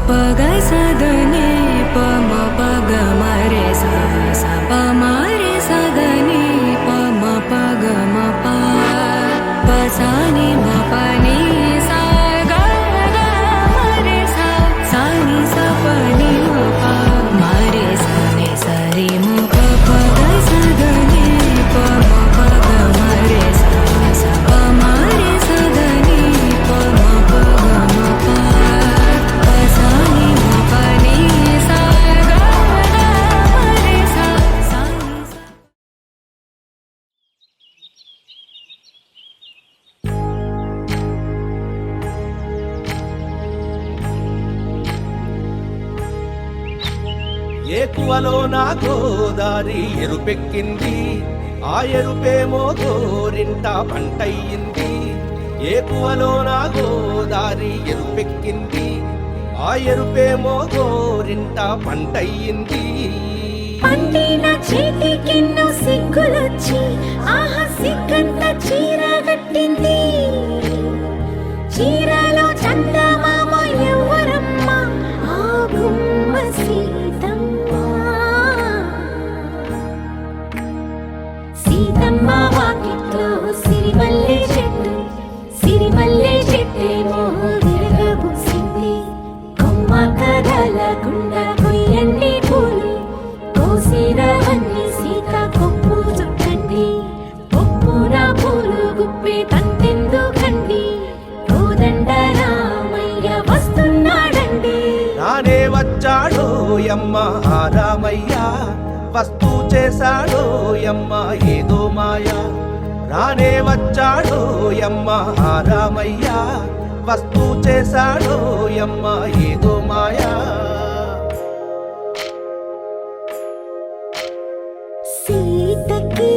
ప గ స ద ని ప మ ప గ మ రే స స ప మ రే స ద ని ప మ ప గ మ ప ప స ని మ ప ని స గ గ మ రే స స ని స ప ని మ ప మ రే స ని స రి మ ప ప గ స ద ని ప మ ప గ మ రే స స ప మ రే స ద ని ప మ ప గ మ ప ప స ని మ ప ని స గ గ మ రే స స ని స ఏకువలో నా గోదారి ఎరుపెక్కింది, ఆ ఎరుపేమో గోరింట పంటయ్యింది. ఏకువలో నా గోదారి ఎరుపెక్కింది, ఆ ఎరుపేమో గోరింట పంటయ్యింది. పండిన చేతికెన్నో సిగ్గులొచ్చి ఆహా సిగ్గంత చీర కట్టింది. చీరలో చందమామ ఎవరమ్మ, ఆ గుమ్మ సీతమ్మ. సీతమ్మ వాకిట్లో సిరిమల్లె చెట్టు, సిరిమల్లె చెట్టేమో విరగబూసింది. కొమ్మ కదలకుండా కొయ్యండి పూలు, కోసిరవన్నీ సీత కొప్పు చుట్టండి. కొప్పున పూలు గుప్పే తంతెందుకండి, కోదండ రామయ్య వస్తున్నాడండి. నానే వచ్చాడో యమ్మ ఆ రామయ్య, వస్తూ చేశాడో యమ్మ ఏదో మాయ. రానే వచ్చాడో యమ్మ ఆ రామయ్య, వస్తూ చేశాడో యమ్మ ఏదో మాయా. సీతకి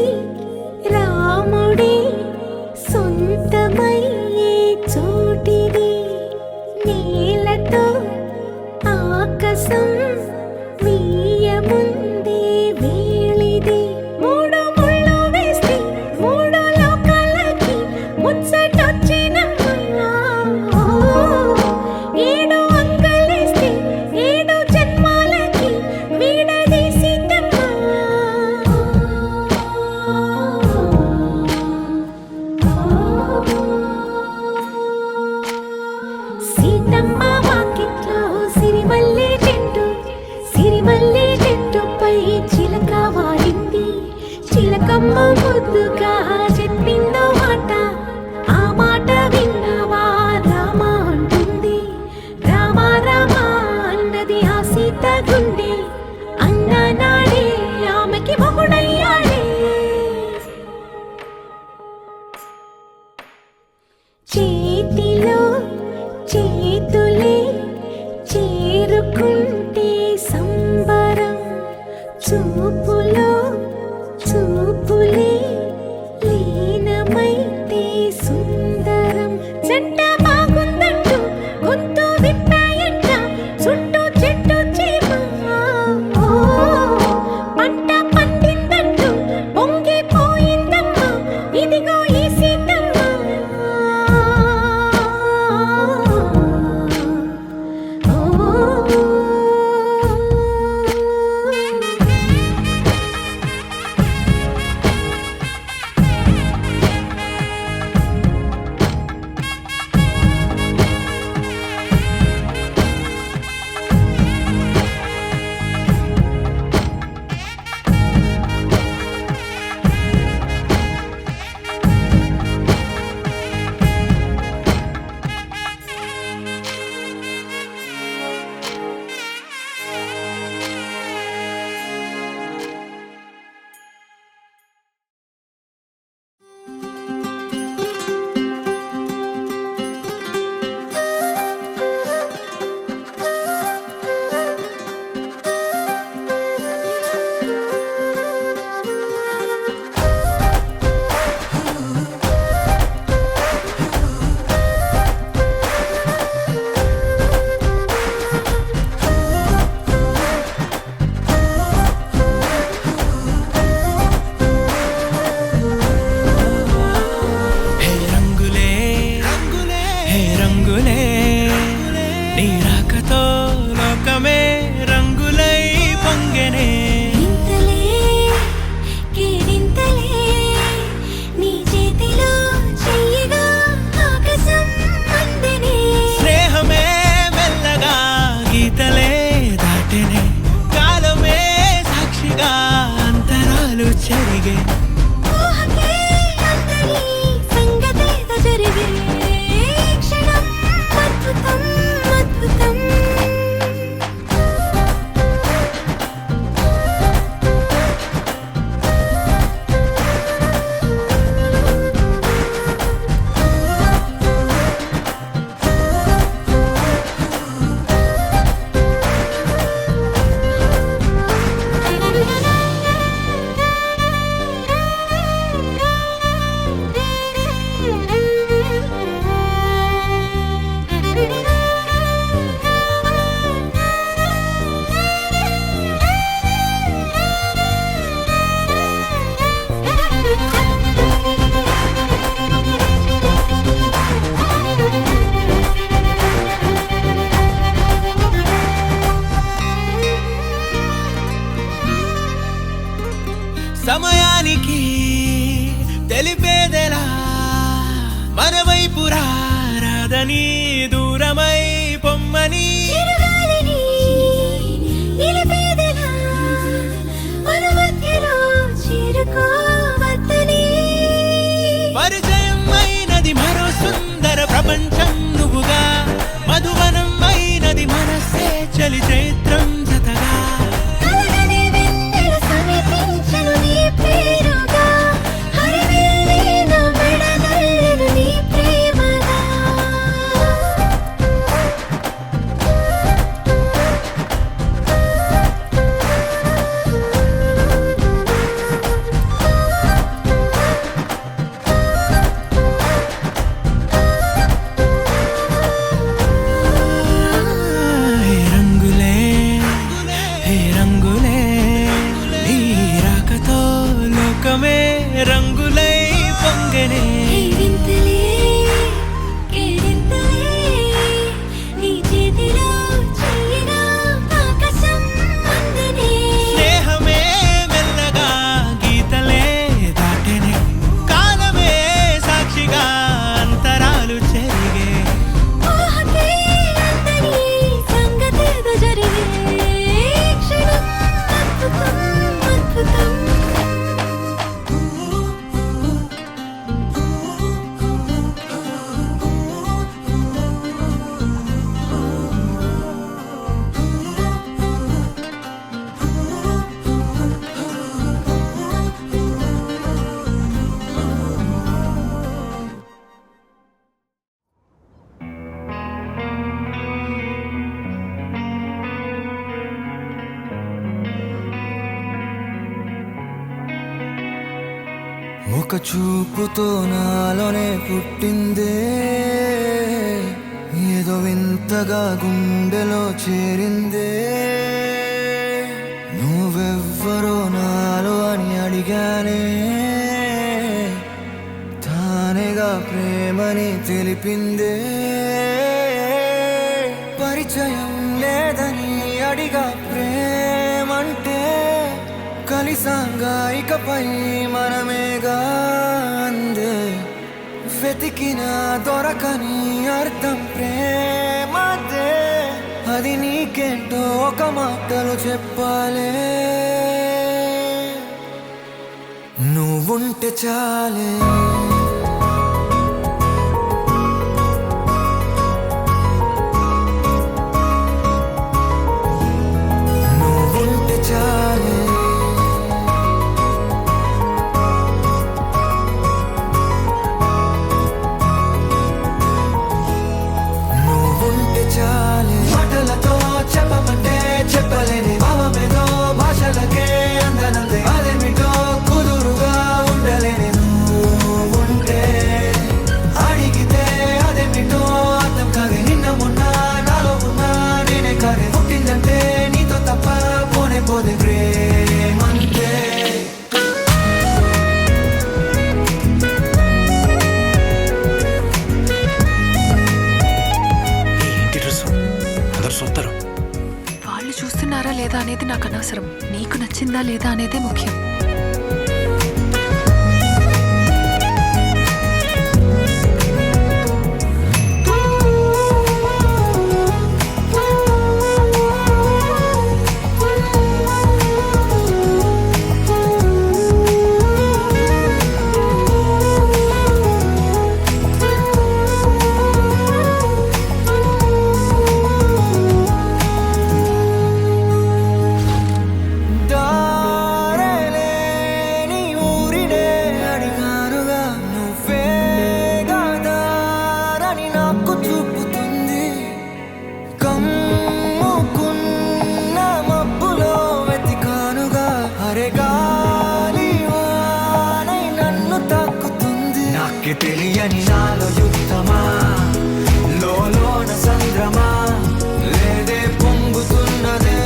రాముడే సొంతమయ్యే చోటిది, నేలతో ఆకాశం వీయముందే వేళిది. మూడు ముళ్ళు వేస్తే మూడు లోకాలకి ముచ్చటొచ్చినమ్మా. ఏడు అంకలేస్తే ఏడు జన్మాలకి వీడదీసిద్దమ్మా. సీతమ్మ వాకిట్లో సిరిమల్లె చెట్టు, సిరిమల్లె చెట్టుపై చిలక వాలింది. చిలకమ్మ ముద్దుగా చెప్పిందో మాట, ఆ మాట విన్నవా రామ అంటుంది. రామ రామ అన్నది ఆ సీత గుండె, అన్న నాడే ఆమెకి మొగుడయ్యాడే. చేతిలో చేతులే చేరుకుంటే సంబరం, చూపులో చూపులే లీనమైతే సుందరం. జంట బాగుందంటూ గొంతు విప్పాయంట చుట్టూ చెట్టు చీమ. ఓ, పంట పండిందంటూ పొంగిపోయిందమ్మా, ఇదిగో ఈ సీతమ్మ. ఓ ప్రతి మనసే చలి చైత్రం జతగా కలగని వెన్నెల సమీపించెను నీ పేరుగా హరివెల్లి నా మెడనల్లెను నీ ప్రేమగా హే రంగులే హే రంగులే నీ రాకతో లోకమే రంగులై పొంగనే ఈ వింతలే కేరింతలే నీ చేతిలో చెయ్యగా ఆకాశం అందనే స్నేహమే మెల్లగా గీతలే దాటెనే కాలమే సాక్షిగా అంతరాలు చెరిగే ఊహకే అందని సంగతేదో జరిగే క్షణం అద్భుతం అద్భుతం ఒక చూపుతో నాలోనే పుట్టిందే ఏదో వింతగా గుండెలో చేరిందే నువ్వెవ్వరో నాలో అని అడిగానే తానేగా ప్రేమని తెలిపిందే పరిచయం లేదని అడిగా ప్రేమంటే కలిసాంగా ఇకపై మనమేగా అందే వెతికిన దొరకని అర్థం ప్రేమదే అది నీకేంటో ఒక మాటలు చెప్పాలే నువ్వుంటే చాలే నువ్వుంటే చాలే నువ్వుంటే చాలే మాటలతో చెప్పమంటే చెప్పలేని భావమేదో భాషలకే అందనందే అదేమిటో కుదురుగా ఉండలేని నువ్వుంటే అడిగితే అదేమిటో అర్థం కాదే నిన్న మొన్న నాలో ఉన్నా నేనే కాదే పుట్టిందంటే నీతో తప్ప పోనే పోదే ప్రేమంతే ఏంటి డ్రెస్ అందరు చూస్తారు వాళ్ళు చూస్తున్నారా లేదా అనేది నాకు అనవసరం. నీకు నచ్చిందా లేదా అనేదే ముఖ్యం. దారేలేని ఊరినే అడిగానుగా నువ్వేగా దారని నాకు చూపుతుంది కమ్ముకున్న మబ్బులో వెతికానుగా అరే గాలి వానై నన్ను తాకుతుంది నాకే తెలియని నాలో యుద్ధమా లోన సంద్రమా లేదే పొంగుతున్నదే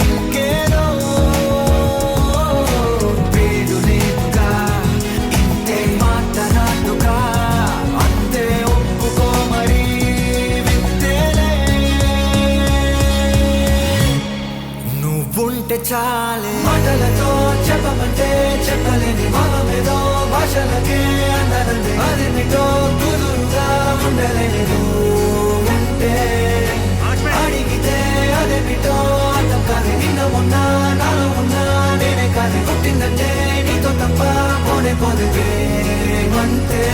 ఇంకేదో పేరు లేదుగా ఇంతే మాట్లాడుగా అంతే ఒప్పుకో మరి వింతేలే నువ్వుంటే చాలే మాటలతో చెప్పమంటే చెప్పలేని భావమేదో భాషలకే అందనందే అదేమిటో కుదురుగా ఉండలేని నువ్వుంటే అడిగితే అదేమిటో అర్థం కాదే నిన్న మొన్న నాలో ఉన్నా నేనే కాదే పుట్టిందంటే నీతో తప్ప పోనే పోదే ప్రేమంతే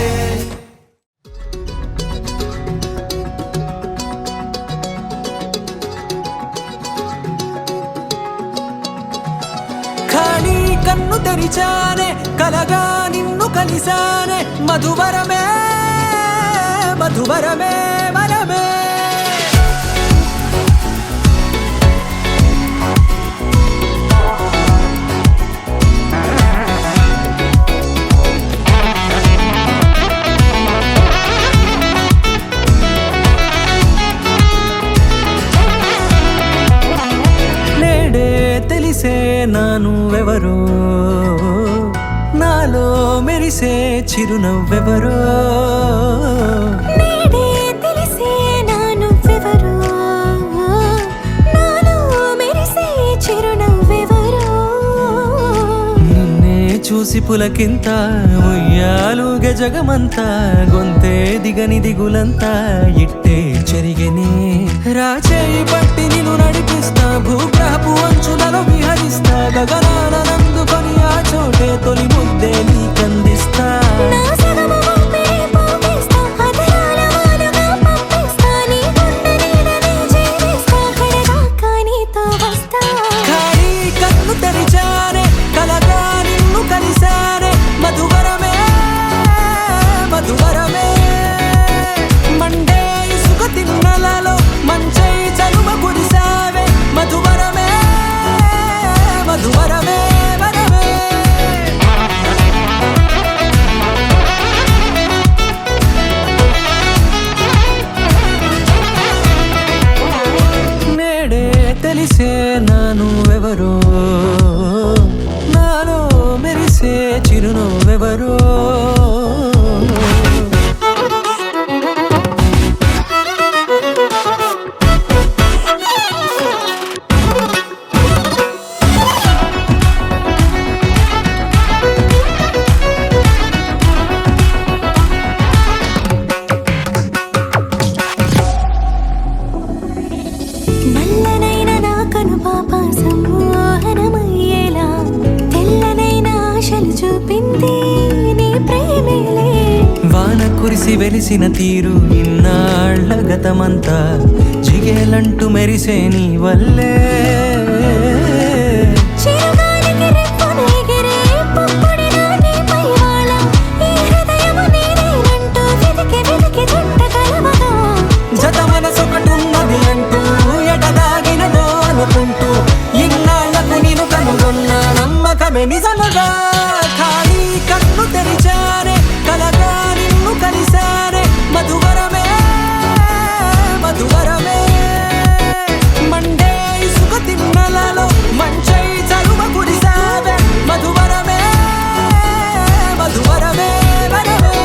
కన్ను తెరిచానే కలగా నిన్ను కలిసానే మధువరమే మధువరమే వరమే తెలిసే నానువెవరో నాలో మెరిసే చిరునవ్వెవరో నేడే తెలిసే నానువెవరో నాలో మెరిసే చిరునవ్వెవరో నిన్నే చూసి పులకింత ఉయ్యాలుగే జగమంతా గొంతే దిగని దిగులంతా ఇట్టే చెరిగెనే రాచేయి పట్టి నిన్ను నడిపిస్తా భూగ్రహపు అంచులలో విహరిస్తా గగనానందుకొని ఆ చోటే తొలి ముద్దే నీకందిస్తా నా సగము ఊపిరి పోగిస్తా అధరాల వాలుగా పంపిస్తా నీ గుండె నీడనే జీవిస్తా కడదాకా నీతో వస్తా ఖాళీ కన్ను తెరిచానే కలగా నిన్ను కలిసానే మధువరమే మధువరమే మండే ఇసుక తిన్నలలో మంచై చలువ కురిసావే మధువరమే మధువరమే వరమే నేడే తెలిసే నానువెవరో నాలో మెరిసే చిరునవ్వెవరో నల్లనైన నా కనుపాప సమ్మోహనమయ్యేలా తెల్లనైన ఆశలు చూపింది నీ ప్రేమేలే వాన కురిసి వెలిసిన తీరు ఇన్నాళ్ల గతమంతా జిగేలంటూ మెరిసే నీ వల్లే చిరుగాలికి రెప్పున ఎగిరే పుప్పొడిగా నీపై వాళ ఈ హృదయము నీదేనంటూ వెతికి వెతికి చుట్ట కలవగా జత మనసొకటున్నది అంటూ ఎటదాగినదో అనుకుంటూ ఇన్నాళ్లకు నేను కనుగొన్న నమ్మకమే నిజముగా ఖాళీ కన్ను తెరిచానే కలగా నిన్ను కలిసానే మధువరమే మధువరమే మండే ఇసుక తిన్నలలో మంచై చలువ కురిసావే మధువరమే మధువరమే వరమే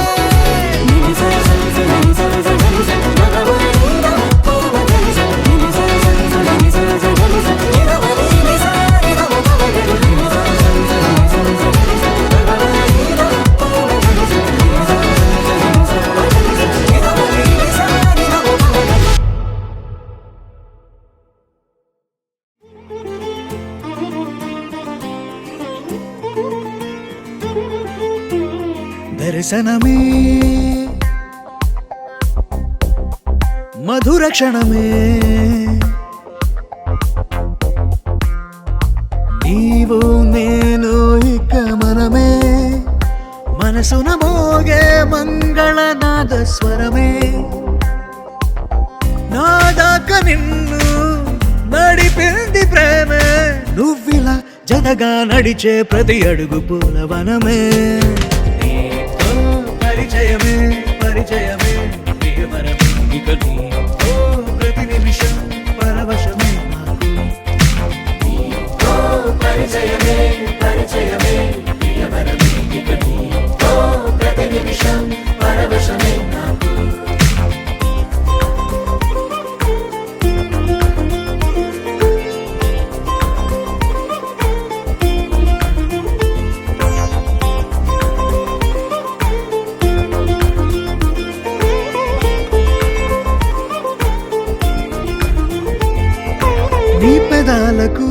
దర్శనమే మధుర క్షణమే నీవు నేను ఇక మనమే మనసున మోగే మంగళనాద స్వరమే నాదాక నిన్ను నడిపింది ప్రేమే నువ్విలా జతగా నడిచే ప్రతి అడుగు పూలవనమే నీతో పరిచయమే పరిచయమే ప్రియవరమే ఇక నీతో ప్రతి నిమిషం పరవశమే నాకు నీతో పరిచయమే పరిచయమే ప్రియవరమే ఇక నీతో ప్రతి నిమిషం పరవశమే నాకు నీ పెదాలకు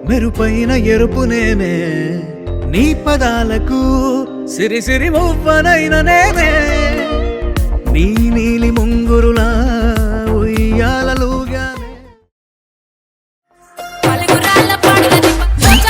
మెరుపైన ఎరుపు నేనే నీ పదాలకు సిరి సిరి మువ్వనైన నేనే నీ నీలి ముంగురులా ఉయ్యాలలుగానే పలుగురాళ్ళ పాడదని పచ్చ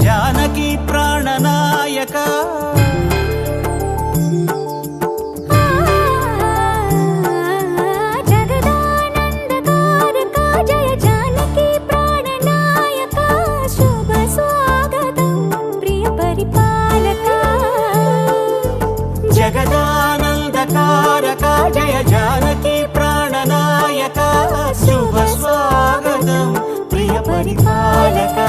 జానకి ప్రాణనాయక జగదానందకారక జయ జానకి ప్రాణనాయక శుభ స్వాగతం ప్రియ పరిపాలక జగదానందకారక జయ జానకి ప్రాణనాయక శుభ స్వాగతం ప్రియ పరిపాలక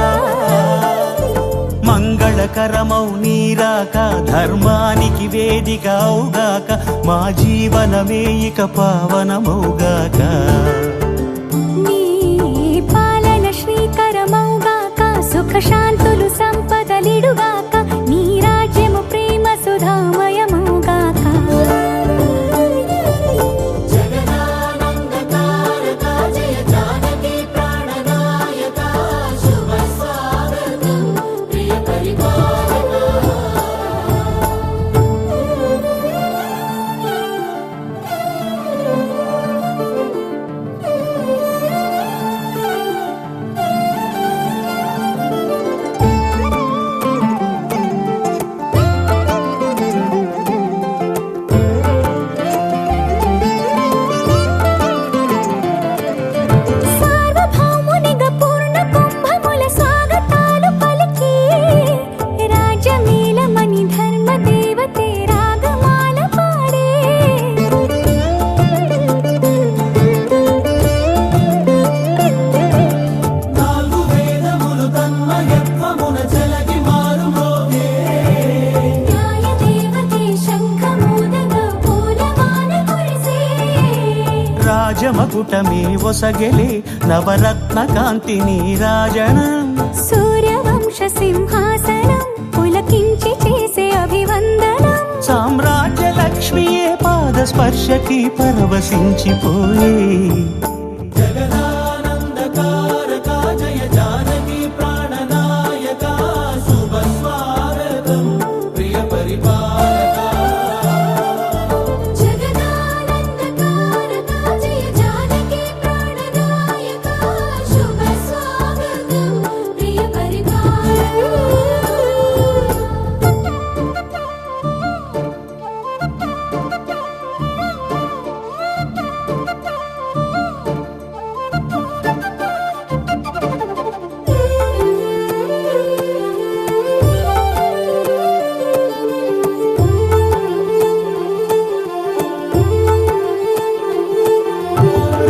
మంగళకరమౌ నీరాక ధర్మానికి వేదిక అవుగాక మా జీవనమే ఇక పావనమౌగాక నీ పాలన శ్రీకరమౌగాక సుఖ శాంతులు సంపదలిడుగాక నీ రాజ్యము ప్రేమ సుధామయమౌగాక జగదానందకారక జయ జానకి ప్రాణనాయక శుభ స్వాగతం ప్రియ పరిపాలక సార్వభౌమునిగా పూర్ణ కుంభముల స్వాగతాలు పలికి రాజమేళమణి ధర్మ దేవతే రాగమాల పాడే నాలుగు వేదములు తన్మయత్వమున జలగి మారుమోగే న్యాయ దేవతే శంఖమూదగా పూలవాన కురిసే రాజమకుటమే ఒసగెలే నవరత్న కాంతి నీరాజనం సూర్యవంశ సింహాసనం పులకించి చేసే అభివందనం సామ్రాజ్య లక్ష్మియే పాద స్పర్శకి పరవశించిపోయే జగదానందకారక జయ జానకి ప్రాణనాయక శుభ స్వాగతం ప్రియ పరిపాలక జగదానందకారక జయ జానకి ప్రాణనాయక శుభ స్వాగతం ప్రియ పరిపాలక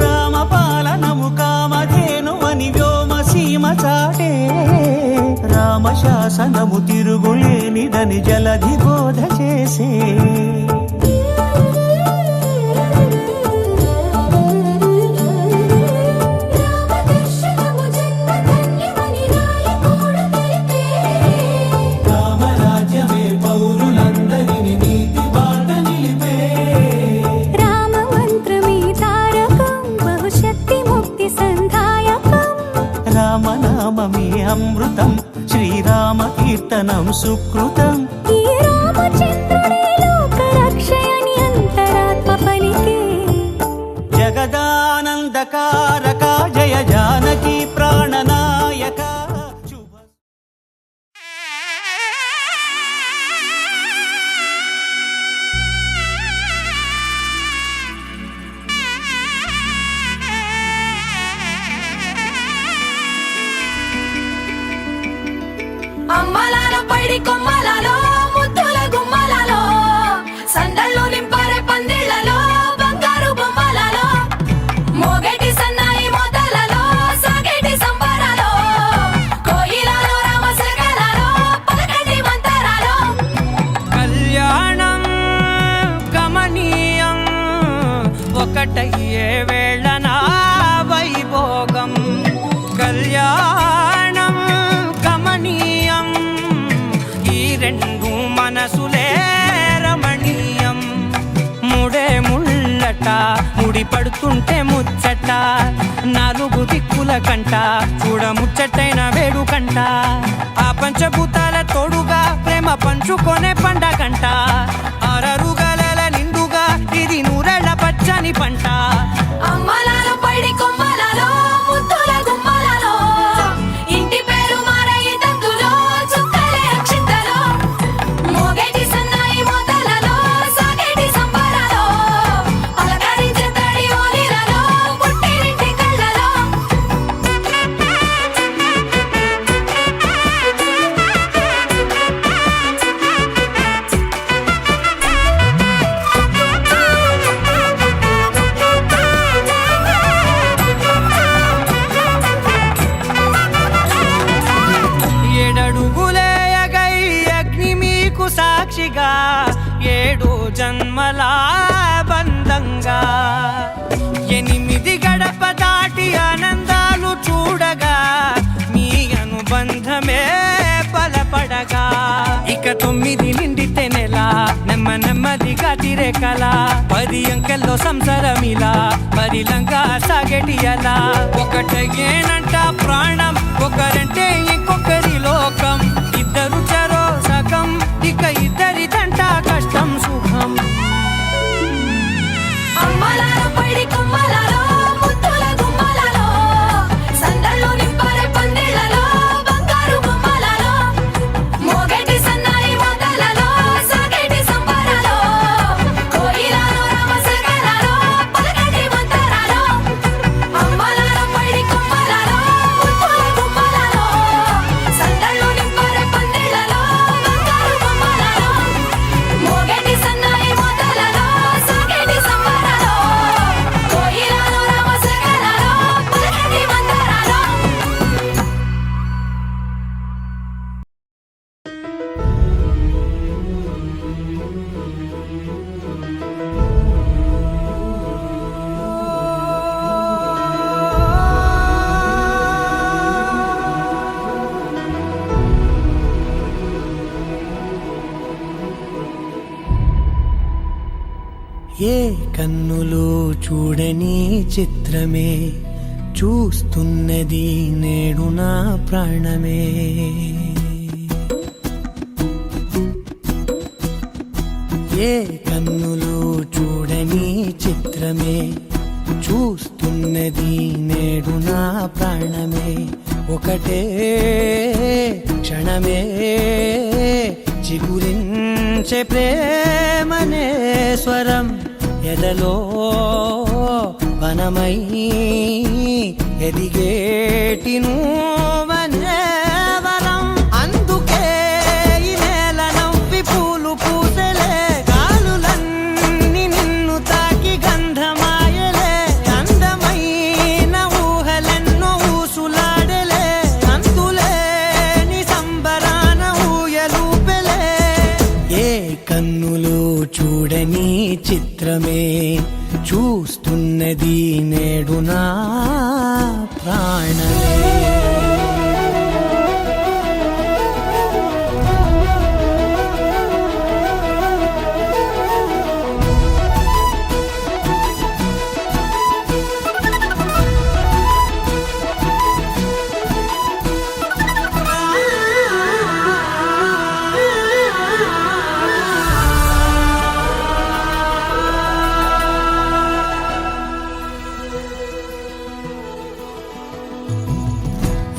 రామపాలనము కామధేను అని వ్యోమ సీమ చాటే రామశాసనము తిరుగులేనిదని జలధి బోధ చేసే రామదర్శనము జన్మధన్యమని రాయకూడ తెలిపే రామరాజ్యమే పౌరులందరిని నీతి బాట నిలిపే రామ మంత్రమే తారకం బహుశక్తి ముక్తి సంధాయకం రామనామమే అమృతం శ్రీరామ కీర్తనం సుకృతం ఈ రామచంద్రుడే లోక రక్షయని అంతరాత్మ పలికే జగదానందకారక జయ జానకి ప్రాణనాయక అమ్మలాలో పైడి కొమ్మలలో ముద్దుల గుమ్మలలో సందళ్ళు నింపారే పందిళ్లలో బంగారు బొమ్మలలో మోగేటి సన్నాయి మోతలలో సాగేటి సంబరాలో కోయిలలో రామశకలలో పలకటి మంతరాలో కళ్యాణం గమనీయం ఒకటయ్యే వేళనా వైభోగం కళ్యాణం గమనీయం ఈ రెండు మనసులే రమణీయం ముడే ముళ్ళట ముడి పడుతుంటే ముచ్చట నాలుగు దిక్కుల కంట చూడ ముచ్చటైన వేడుకంట ఆ పంచభూతాల తోడుగా ప్రేమ పంచుకొనే పండగంట ఆరరుగల నిండుగా ఇది నూరెళ్ళ పచ్చని పంట అమ్మలాలో పైడి కొమ్మలలో ముద్దుల గుమ్మలలో ఇంటి పేరు మారయి తందులో నెమ్మదిగా 7 జన్మల బంధంగా 8 గడప దాటి ఆనందాలు చూడగా మీ అనుబంధమే బలపడగా ఇక 9 నిండితే నెల నెమ్మదిగా తిరే కల 10 అంకెల్లో సంసారమిలా పరిలంగా సాగేటియలా ఒకటేనంట ప్రాణం ఒకరంటే ఇంకొకరి లోకం ఇద్దరు చరో సగం ఇక ఇద్దరిదంట కష్టం సుఖం అమ్మలార పడి కొమ్మలలో ముత్తుల గుమ్మలలో సందళ్ళు నింపరే పందిళ్ళలో బంగారు బొమ్మలలో మోగేటి సన్నాయి మోతలలో సాగేటి సంబరాలో కోయిలలో రామసగలలో పలకటి మంతరాలో అమ్మలార పడి కొమ్మలలో ముత్తుల గుమ్మలలో సందళ్ళు నింపరే పందిళ్ళలో బంగారు బొమ్మలలో మోగేటి సన్నాయి మోతలలో సాగేటి సంబరాలో కోయిలలో రామసగలలో పలకటి మంతరాలో ఏ కన్నులు చూడని చిత్రమే చూస్తున్నది నేడు నా ప్రాణమే ఏ కన్నులు చూడని చిత్రమే చూస్తున్నది నేడు నా ప్రాణమే ఒకటే క్షణమే చిగురించే ప్రేమనే స్వరం ఎదలో వనమై ఎదిగేటి నువ్వనే వరం అందుకే ఈ నేల నవ్వి పూలు పూసెలే గాలులన్నీ నిన్ను తాకి గంధమాయలే అందమైన ఊహలెన్నో ఊసులాడలే అంతులేని సంబరాన ఊయలూపెలే ఏ కన్నులు చూడని చిత్రమే చూస్తున్నది నేడు నా ప్రాణమే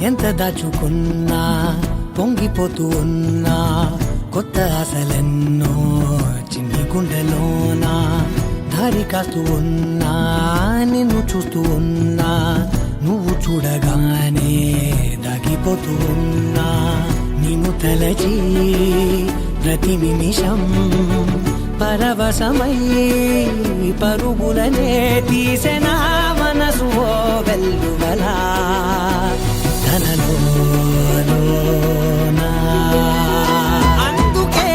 ఎంత దాచుకున్నా పొంగిపోతూ ఉన్నా కొత్త ఆశలెన్నో చిన్ని గుండెలోనా దారి కాస్తూ ఉన్నా నిన్ను చూస్తూ ఉన్నా నువ్వు చూడగానే దాగిపోతూ ఉన్నా నిన్ను తలచి ప్రతి నిమిషం పరవశమై పరుగులనే తీసెనా మనసు ఓ వెల్లువలా తనలోనా అందుకే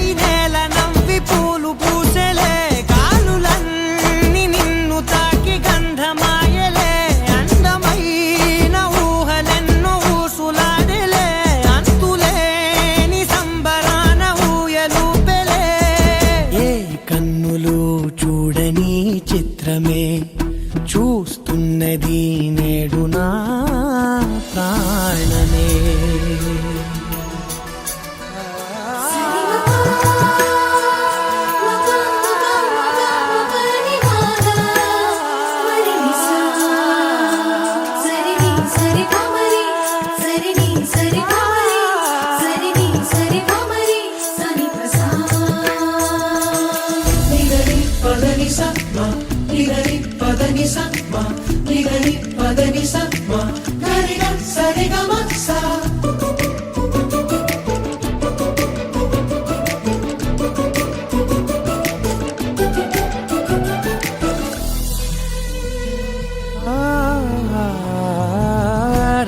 ఈ నేల నవ్వి పూలు పూసెలే గాలులన్నీ నిన్ను తాకి గంధమాయలే అందమైన ఊహలెన్నో ఊసులాడలే అంతులేని సంబరాన ఊయలూపెలే ఏ కన్నులు చూడని చిత్రమే చూస్తున్నది నేడు నా ప్రాణమే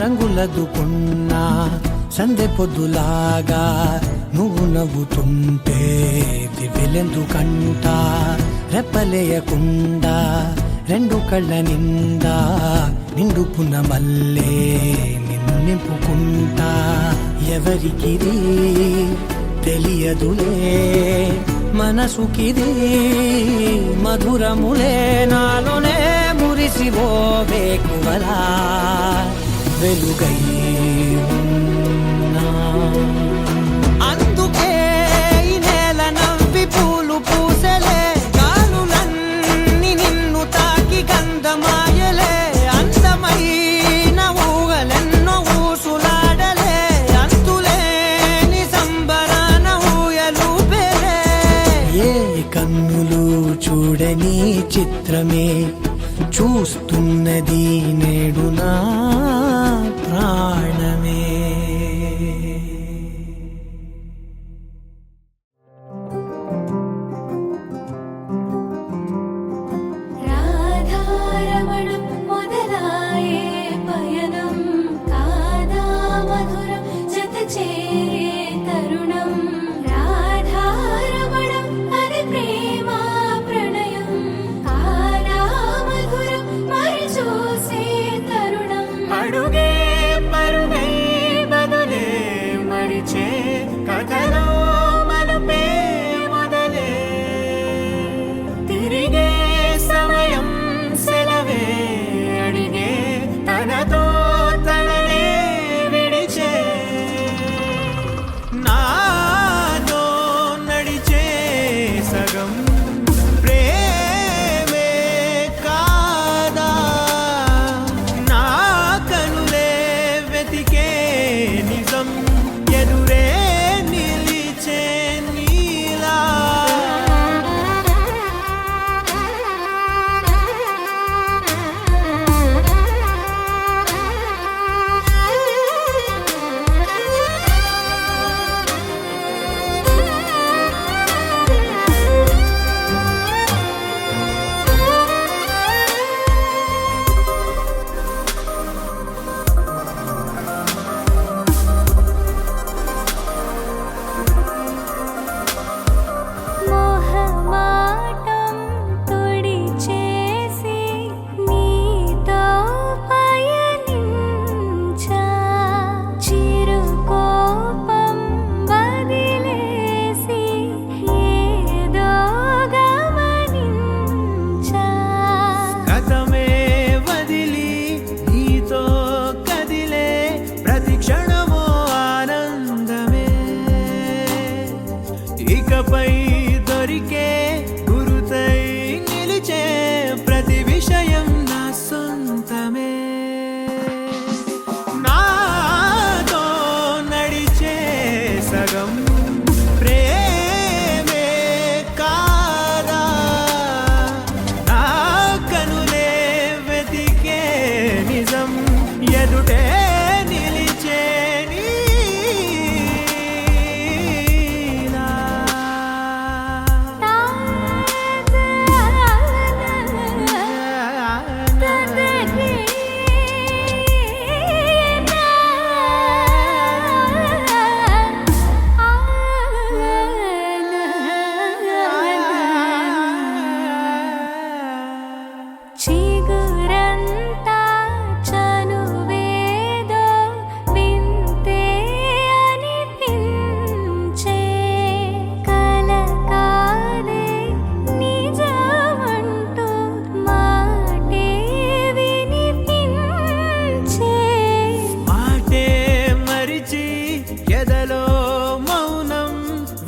రంగులదుకున్నా సందె పొద్దులాగా నువ్వు నవ్వుతుంటే దివ్యెలెందుకంట రెప్పలేయకుండా రెండు కళ్ళ నిండా నిండుకున్న మల్లే నిన్ను నింపుకుంటా ఎవరికిది తెలియదులే మనసుకిది మధురములే నాలోనే మురిసివో వేకువలా వెలుగై ఉన్నా. అందుకే ఈ నేల నవ్వి పూలు పూసలే గాలులన్నీ నిన్ను తాకి గంధమాయలే అందమైన ఊగలెన్నో ఊసులాడలే అంతులేని సంబరాన ఊయలూపేలే ఏ కన్నులు చూడని చిత్రమే చూస్తున్నది నేడు నా ప్రాణమే. రాధారమణం మొదలాయే పయనం కాదా మధురం జత చేరే తరుణం రాధారమణం అది ప్రేమ ప్రణయం కాదా మధురం మరి చూసే తరుణం అడుగే పరుగై బదులే మరిచే కథలో మలుపే మొదలే తిరిగే సమయం సెలవే అడిగే తనతో తననే విడిచే నాతో నడిచే సగం ప్రేమే కాదా నా కనులే వెతికే నిజం ఎదురే నిలిచే నీలా మోహమాటం తొడి చేసి నీతో పయనించా చిరుకోపం వదిలేసి ఏదో గమనించా గతమే వదిలి నీతో కదిలే ప్రతి క్షణమో ఆనందమే ఇకపై దొరికే గురుతై నిలిచే ప్రతి విషయం నా సొంతమే నాతో నడిచే సగం ప్రేమే కాదా నా కనులే వెతికే నిజం ఎదుటే నిలిచే నీలా. చిగురంతా చనువేదో వింతే అనిపించే కల కాదే నిజమంటూ మాటే వినిపించే మాటే మరిచి ఎదలో మౌనం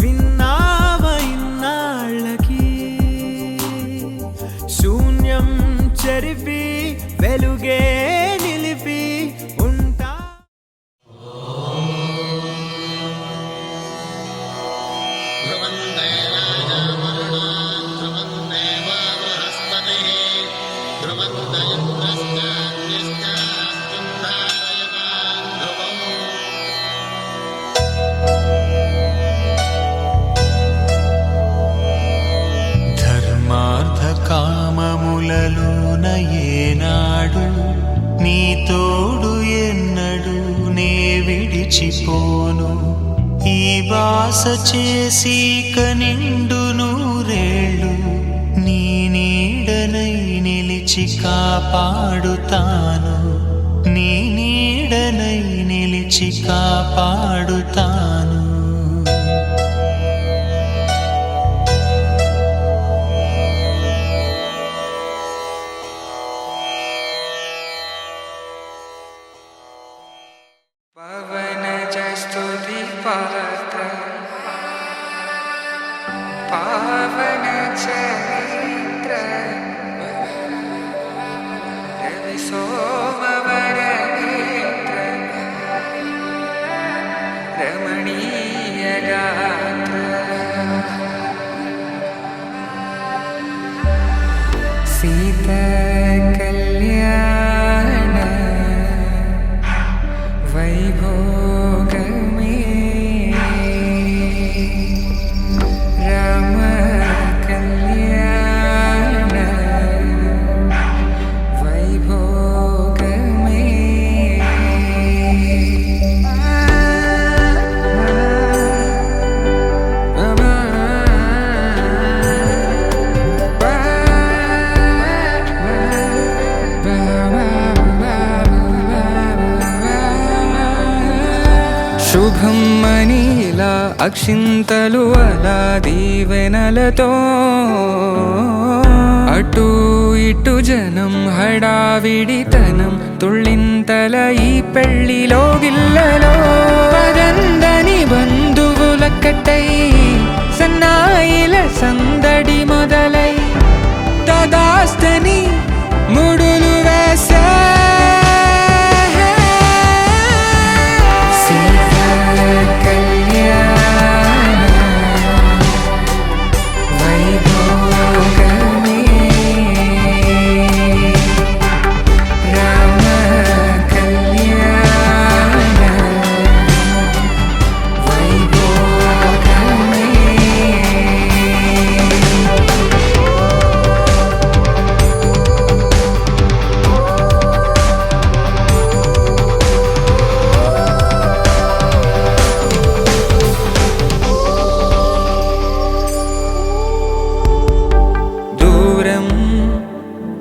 విన్నావ ఇన్నాళ్ళకి శూన్యం చెరిపి వెలుగే నిలిపి ఉంటా ధర్మార్థ కామములలోన ఏనాడు బాస చేసి కనిండు నూరేళ్ళు నీ నీడనై నిలిచి కాపాడుతాను నీ నీడనై నిలిచి కాపాడుతాను स्तुति पात्र पावन चरित्र रवि सोमवर नेत्र रमणीय गात्र सीता कल्याण वैभोग శుభం మనీలా అక్షింతలు అలా దీవెనలతో అటు ఇటు జనం హడావిడితనం తుళ్ళింతల ఈ పెళ్లిలో గిల్లలో పదందని బంధువులక్కటై సన్నాయిల సందడి మొదలై తదాస్తని ముడులు వేసే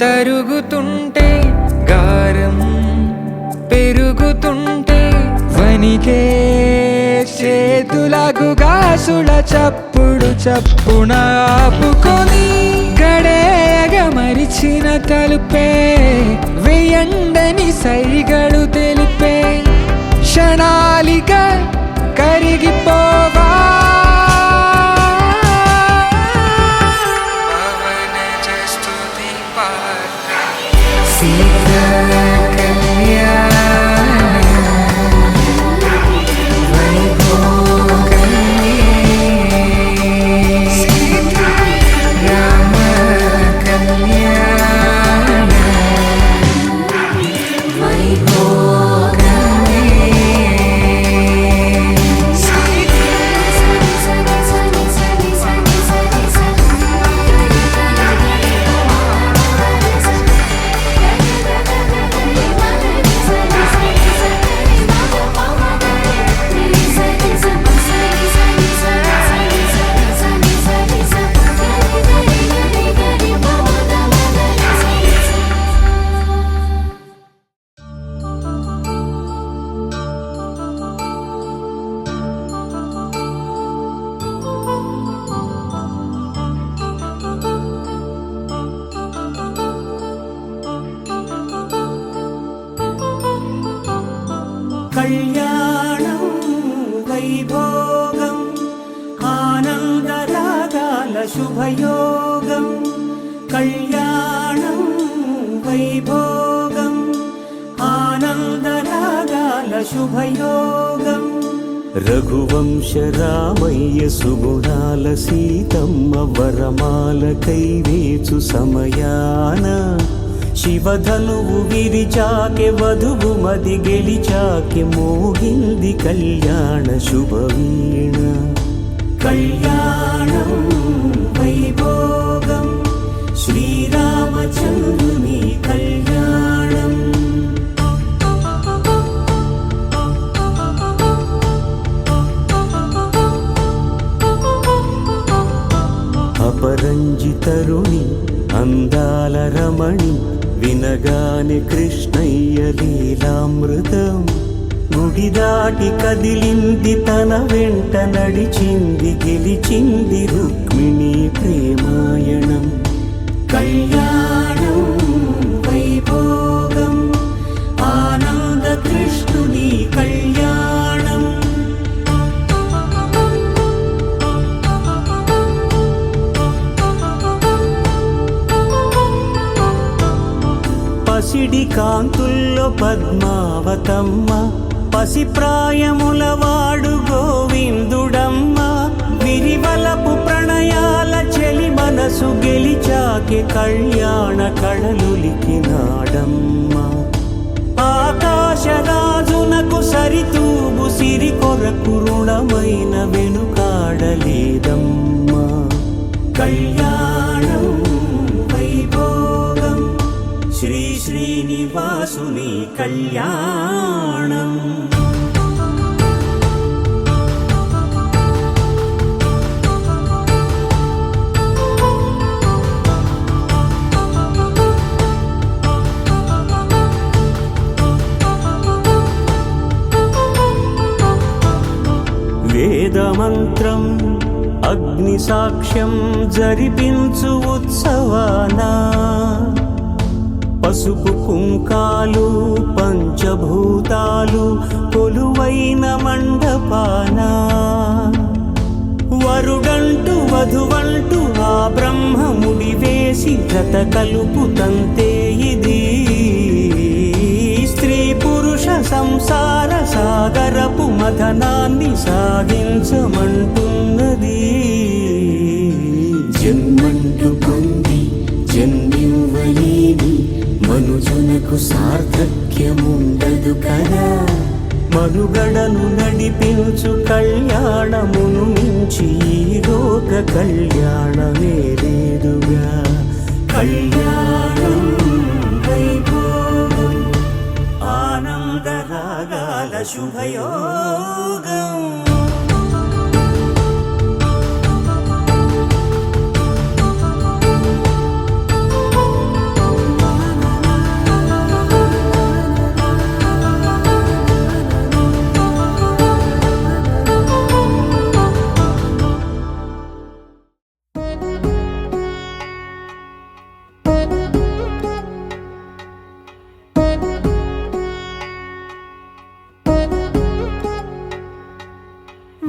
తరుగుతుంటే గారం పెరుగుతుంటే వనికే చేతులకు గాసుల చప్పుడు చప్పున ఆపుకొని గడేగ మరిచిన తలుపే వేయండని సైగడు తెలిపే క్షణాలిక కరిగిపోవా కళ్యాణం వైభోగం ఆనందరాగాల శుభయోగం కళ్యాణం వైభోగం ఆనందరాగాల శుభయోగం రఘువంశ రామయ్య సుగుణాల సీతమ్మ వరమాల కైవేచు సమయాన శివధనువు విరిచాకె వధువు మది గెలిచాకె మోగింది కళ్యాణ శుభవీణ కళ్యాణం వైభోగం శ్రీరామచంద్రుని కళ్యాణం అపరంజితరుణి అందాల రమణి వినగానే కృష్ణయ్య లీలామృతం గుడి దాటి కదిలింది తన వెంట నడిచింది గెలిచింది రుక్మిణి ప్రేమాయణం కళ్యాణం వైభోగం ఆనంద కృష్ణుని కళ్యాణం పసిడి కాంతుల్లో పద్మావతమ్మ పసిప్రాయముల వాడు గోవిందుడమ్మ విరివలపు ప్రణయాల చెలి మనసు గెలిచాకే కళ్యాణ కళలులికినాడమ్మ ఆకాశరాజునకు సరితూబు సిరి కొరకు రుణమైన వెనుకాడలేదమ్మా కళ్యాణం వైభోగం శ్రీ శ్రీనివాసుని కళ్యాణం వేదమంత్రం అగ్ని సాక్ష్యం జరిపించు ఉత్సవానా పసుపు కుంకాలు పంచభూతాలు కొలువైన మండపానా వరుడంటూ వధువంటూ ఆ బ్రహ్మముడి వేసి జత కలుపుతంతే ఇది స్త్రీ పురుష సంసార సాగరపు మథనాన్ని సాగించమంటున్నది జన్మంటూ పొంది జన్మివ్వలేని మనుజునకు సార్థక్యముండదు కదా మనుగడను నడిపించు కళ్యాణమును మించి ఈ లోక కళ్యాణమే లేదుగా కళ్యాణం వైభోగం ఆనంద రాగాల శుభయోగం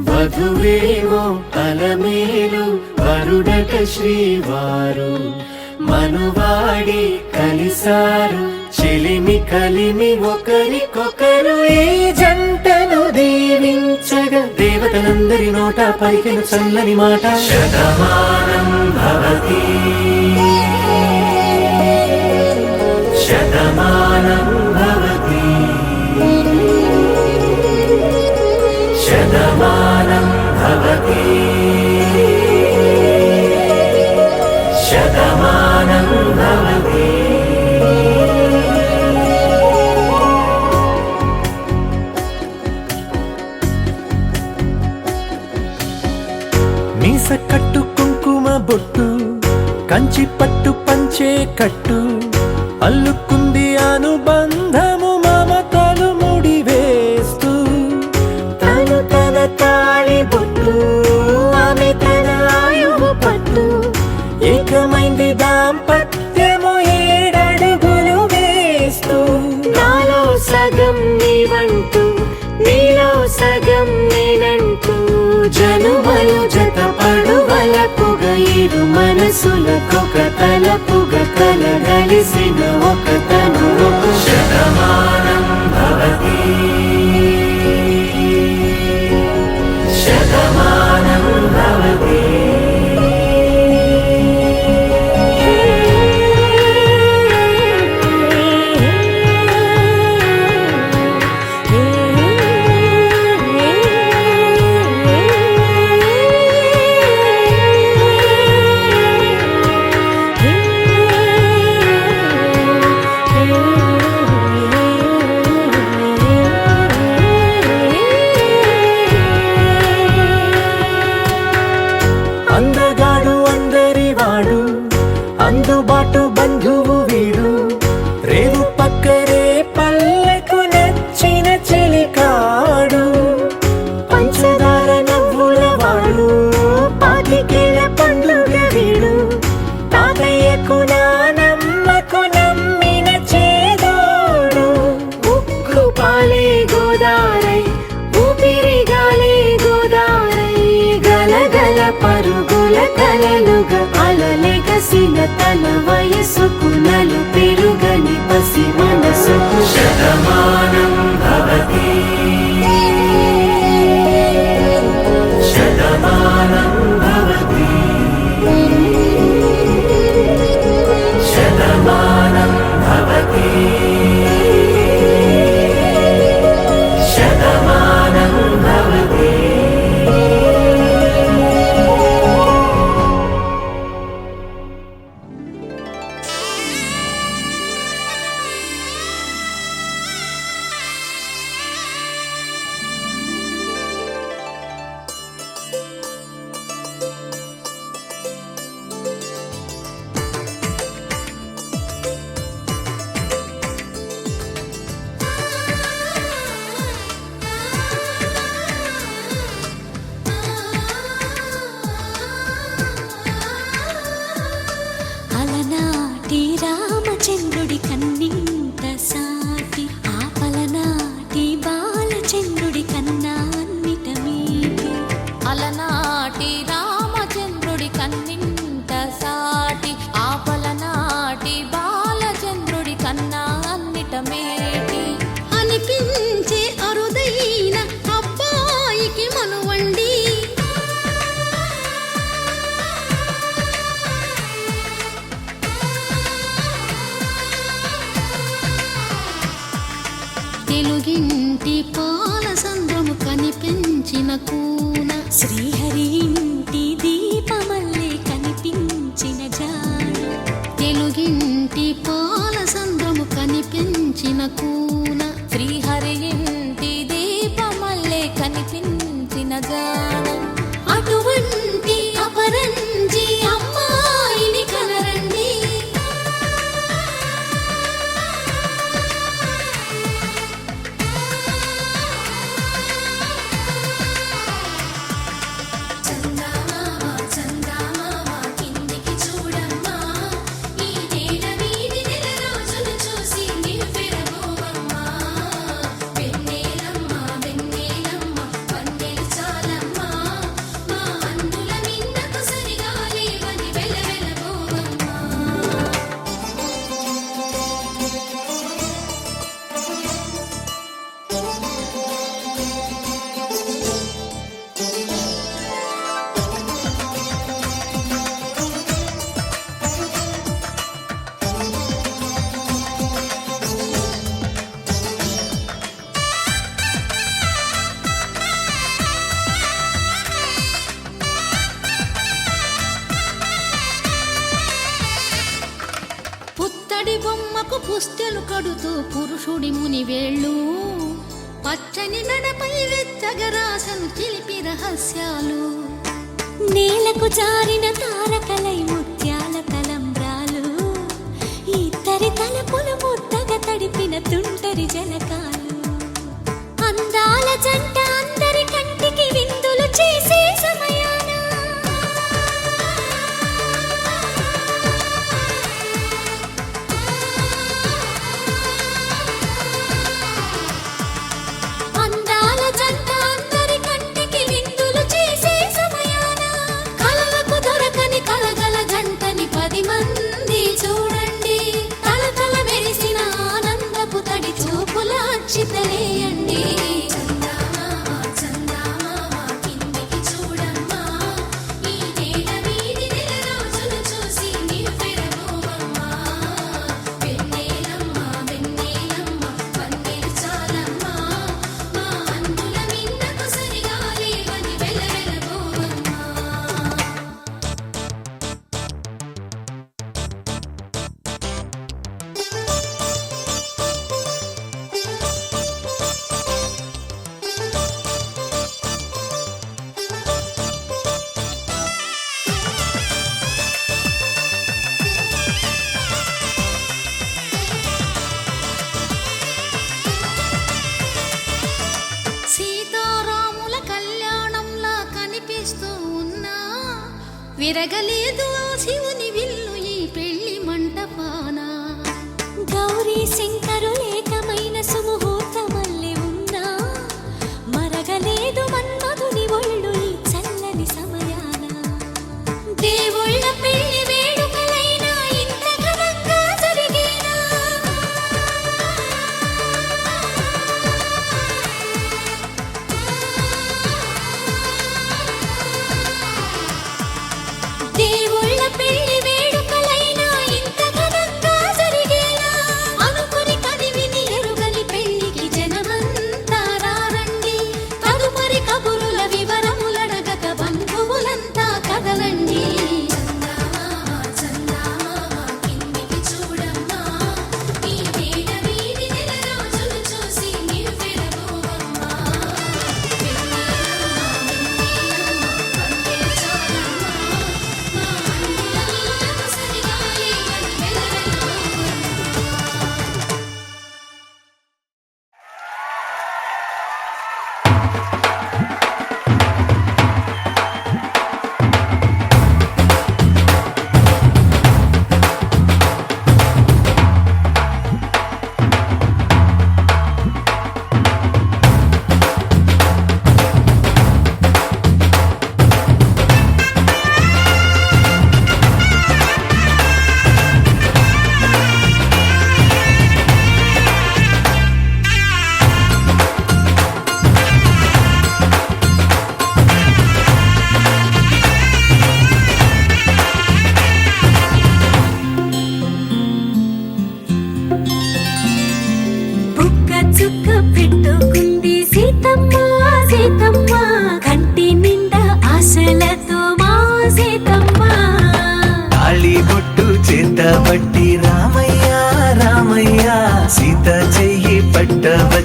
వధువేమో అలమేలు వరుడట శ్రీవారు మనువాడి కలిసారు చెలిమి కలిమి ఒకరికొకరు ఈ జంటను దీవించగా దేవతలందరి నోట పలికిన చల్లని మాట శతమానం భవతి శతమానం భవతి శతమానం భవతి శతమానం భవతి మీస కట్టు కుంకుమ బొట్టు కంచి పట్టు పంచే కట్టు అల్లుకుంది అనుబంధము మమతలు ముడివేస్తూ తను తన తాళి బొట్టు ఆమె తన ఆయువు పట్టు ఏకమైంది దాంపత్యము 7 అడుగులు వేస్తూ నాలో సగం నీవంటూ నీలో సగం నేనంటూ జనుమలు జత పడువలపుగ ఇరు మనసులకొక తలపుగ కలగలిసిన ఒక తను శతమానం భవతి శతమానం భవతి పరుగుల కలలుగా అలలెగసిన తన వయసుకు నలు పెరుగని పసి మనసుకు శతమానం భవతి శతమానం భవతి శతమానం భవతి శతమానం భవతి. అలనాటి రామచంద్రుడి కన్నింత సాటి ఆపలనాటి బాలచంద్రుడి కన్నా అన్నిట మీటి అలనాటి రామచంద్రుడి కన్నింత సాటి ఆపలనాటి బాలచంద్రుడి కన్నా అన్నిట మేటి అనిపించే అరుదైన అబ్బాయికి మనువండి తెలుగింటి పాల సంద్రము కనిపించిన కూన శ్రీహరి ఇంటి దీపమల్లే కనిపించిన జాడ తెలుగింటి పాల సంద్రము కనిపించిన కూన శ్రీహరి ఇంటి దీపమల్లే కనిపించిన జాడ అటువంటి అపరంజి అమ్మాయిని కనరండి చందమామ చందమామ కిందికి చూడమ్మా ఈ నేల వీధి నెల రోజులు చూసి నివ్వెరబోవమ్మా వెన్నెలమ్మ వెన్నెలమ్మ వన్నెలు చాలమ్మా మా అందుల నిన్నకు సరిగా లేవని వెలవెలబోవమ్మా పుత్తడి బొమ్మకు పుస్తెలు కడుతూ పురుషుడి ముని వేళ్ళు పచ్చని మెడపై వెచ్చగరాసను చిలిపి రహస్యాలు నేలకు జారిన తారకలై ముత్యాల తలంబ్రాలు ఇద్దరి తలపులు ముద్దగా తడిపిన తుంటరి జలకాలు అందాల జంట అందరి కంటికి విందులు చేసే సమయాన అందాల జంట అందరి కంటికి విందులు చేసే సమయాన కలలకు దొరకని కలగల జంటని 10 మంది చూడండి తలతల మెరిసిన ఆనందపు తడి చూపుల అక్షితలేయండి చందమామ చందమామ కిందికి చూడమ్మా ఈ నేల వీధి నెల రోజులు చూసి నివ్వెరబోవమ్మా వెన్నెలమ్మ వెన్నెలమ్మ వన్నెలు చాలమ్మా మా అందుల నిన్నకు సరిగా లేవని వెలవెలబోవమ్మా సీతారాముల కళ్యాణంలా కనిపిస్తూ ఉన్నా విరగలేదు ఆ శివుని విల్లు ఈ పెళ్లి మంటపాన గౌరీ శంకరులేకమైన సుముహూర్తమల్లె ఉన్నా మరగలేదు మన్మధుని ఒళ్ళు ఈ చల్లని సమయాన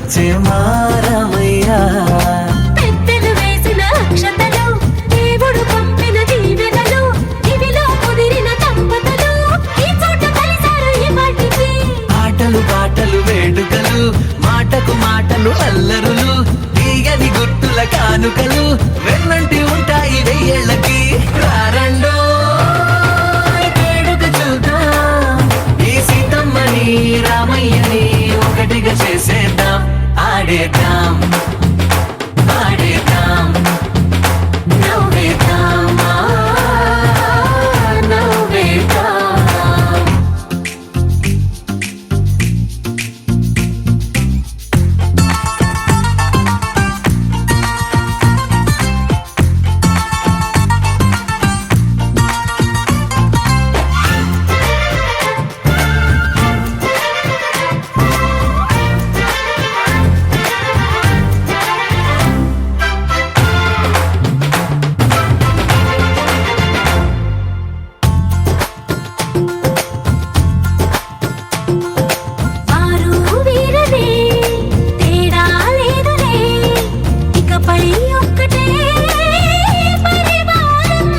వచ్చే మారమయ్యా పెద్దలు వేసిన అక్షతలు దేవుడు పంపిన దీవెనలు ఇవిలో కుదిరిన దంపతులు ఈ చోట కలిసారు ఈ వాటికి ఆటలు పాటలు వేడుకలు మాటకు మాటలు అల్లరులు తీయని గుర్తుల కానుకలు వెన్నంటి ఉంటాయి వెయ్యేళ్ళకి రారండో వేడుక చూద్దాం ఈ సీతమ్మని రామయ్యని ఒకటిగా చేసేద్దాం ఆడేద్దాం ఆడేద్దాం నవ్వేద్దాం నవ్వేద్దాం వారు వీరనే తేడా లేదులే ఇకపై ఒక్కటే పరివారం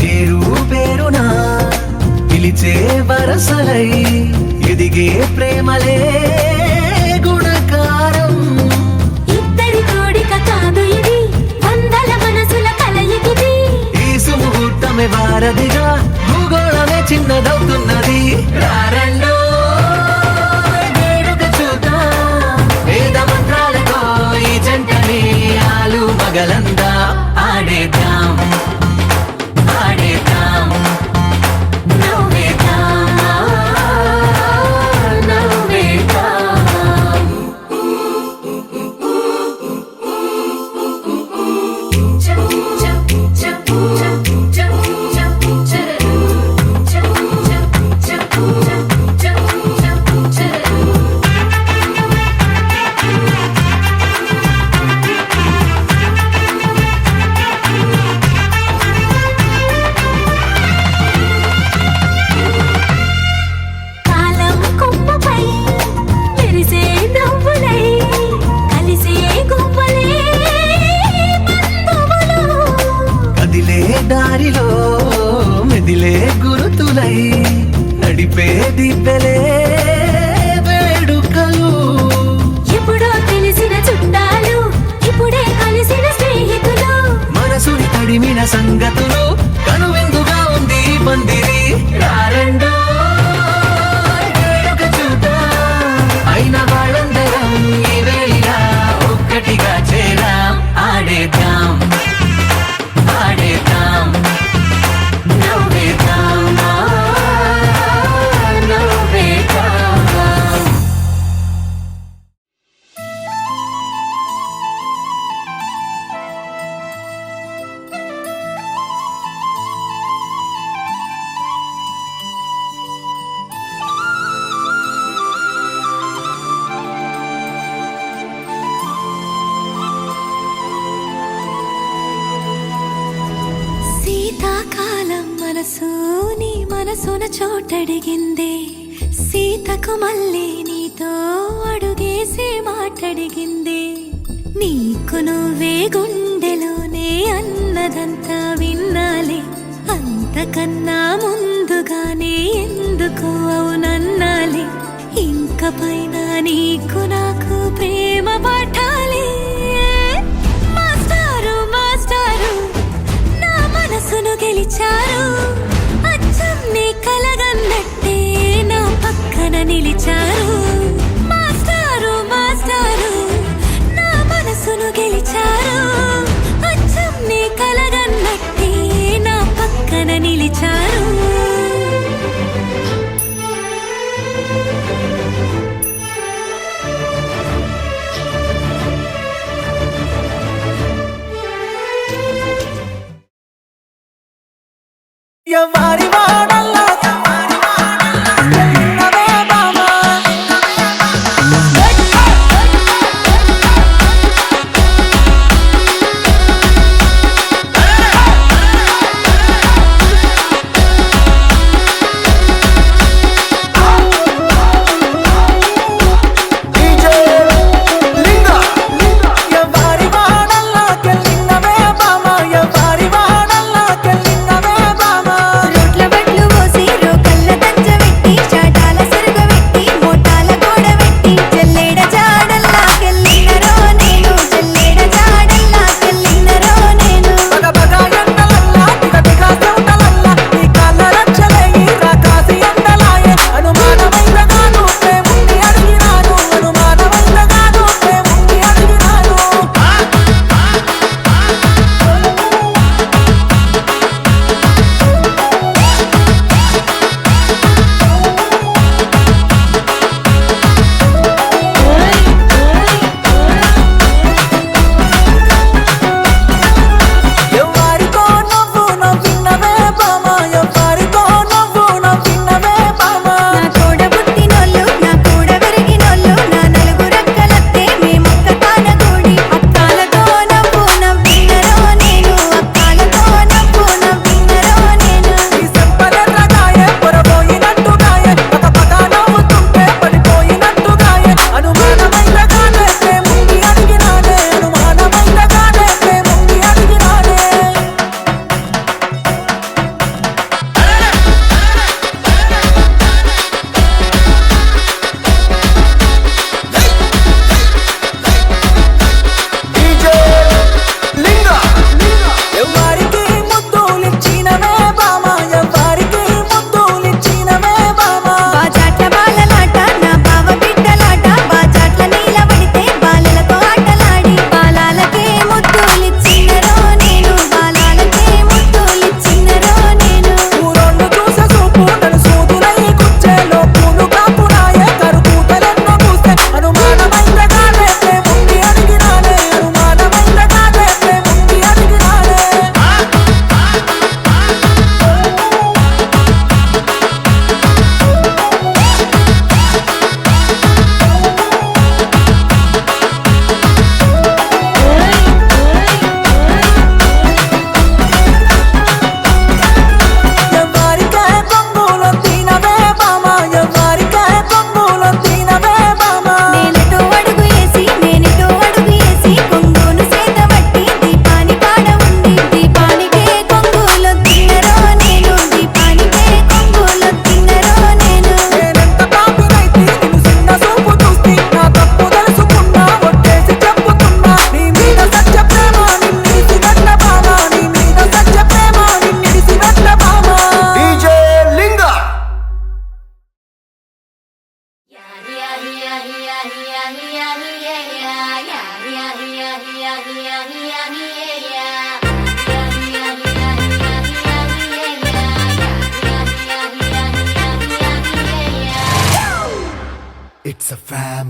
పేరు పేరునా పిలిచే వరసలై ఎదిగే ప్రేమలే గుణకారం ఇద్దరి కోడిక కాదు ఇది వందల మనసుల కలయికిది ఈ సుముహూర్తమే వారధిగా భూగోళమే చిన్నదవుతున్నది రారండో వేడుక చూద్దాం వేద మంత్రాలతో ఈ జంటని ఆలు మగలందా ఆడేద్దాం ఆడేద్దాం నవ్వేద్దాం నవ్వేద్దాం కాలం కొమ్మపై మెరిసే నవ్వులై కలిసే గువ్వలే బంధువులు కదిలే దారిలో మెదిలే గురుతులై నడిపే దిబ్బెలే వేడుకలు ఎప్పుడో తెలిసిన చుట్టాలు ఇప్పుడే కలిసిన స్నేహితులు మనసుని తడిమిన సంగతులు కనువిందుగా ఉంది ఈ పందిరి రారండో వేడుక చూద్దాం అయిన వాళ్ళందరం ఈ వేళ ఒక్కటిగా చేరాం ఆడేద్దాం ఆడేద్దాం నవ్వేద్దాం నవ్వేద్దాం శీతాకాలం మనసు నీ మనసున చోటడిగిందే సీతకు మళ్ళీ నీతో అడుగేసి మాటడిగిందే నీకు నువ్వే గుండెలోనే అన్నదంతా విన్నాలే అంతకన్నా ముందుగానే ఎందుకు అవునన్నాలే ఇంక పైన నీకు నాకు ప్రేమ పాఠాలే మాస్టారు మాస్టారు నా మనసును గెలిచారు అచ్చం నీ కలగన్నట్టే నా పక్కన నిలిచారు మాస్టారు మాస్టారు నా మనసును గెలిచారు అచ్చం నీ కలగన్నట్టే నా పక్కన నిలిచారు ఎవరి వాడల్లా ఉన్నవే బామా DJ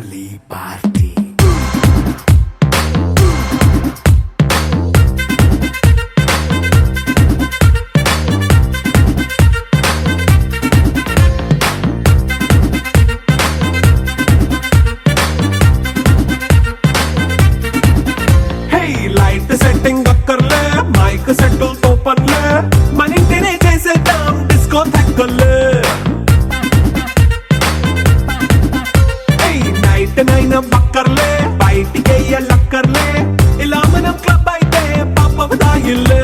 family party. Light setting అక్కర్లే, మైక్ సెట్టుల్ తో పనిలే, మన ఇంటినే చేసేద్దాం డిస్కో థెక్కలే. నైట్ నైన్ బక్కర్లే, బయటికి లక్కర్లే, ఇలా మనం క్లబ్ అయితే పాపం దాయిల్లే.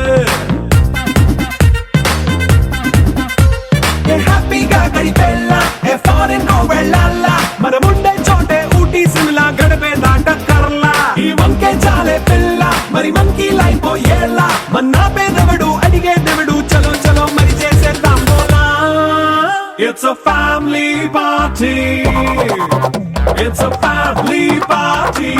హ్యాపీగా గడిపెళ్ళా, ఏ ఫారెన్ కో వెళ్ళాలా, మనముండే చోటే ఊటీ సిమ్లా గడిపే దాటక్కర్లా. ఈ వంకే చాలే పిల్ల, మరి మంకీ లైఫ్ ఏళ్ళ, మన్నా పేదవడు అడిగేదెవడు, చలో చలో మరి చేసేద్దాం బోలా. It's a family party. It's a family party.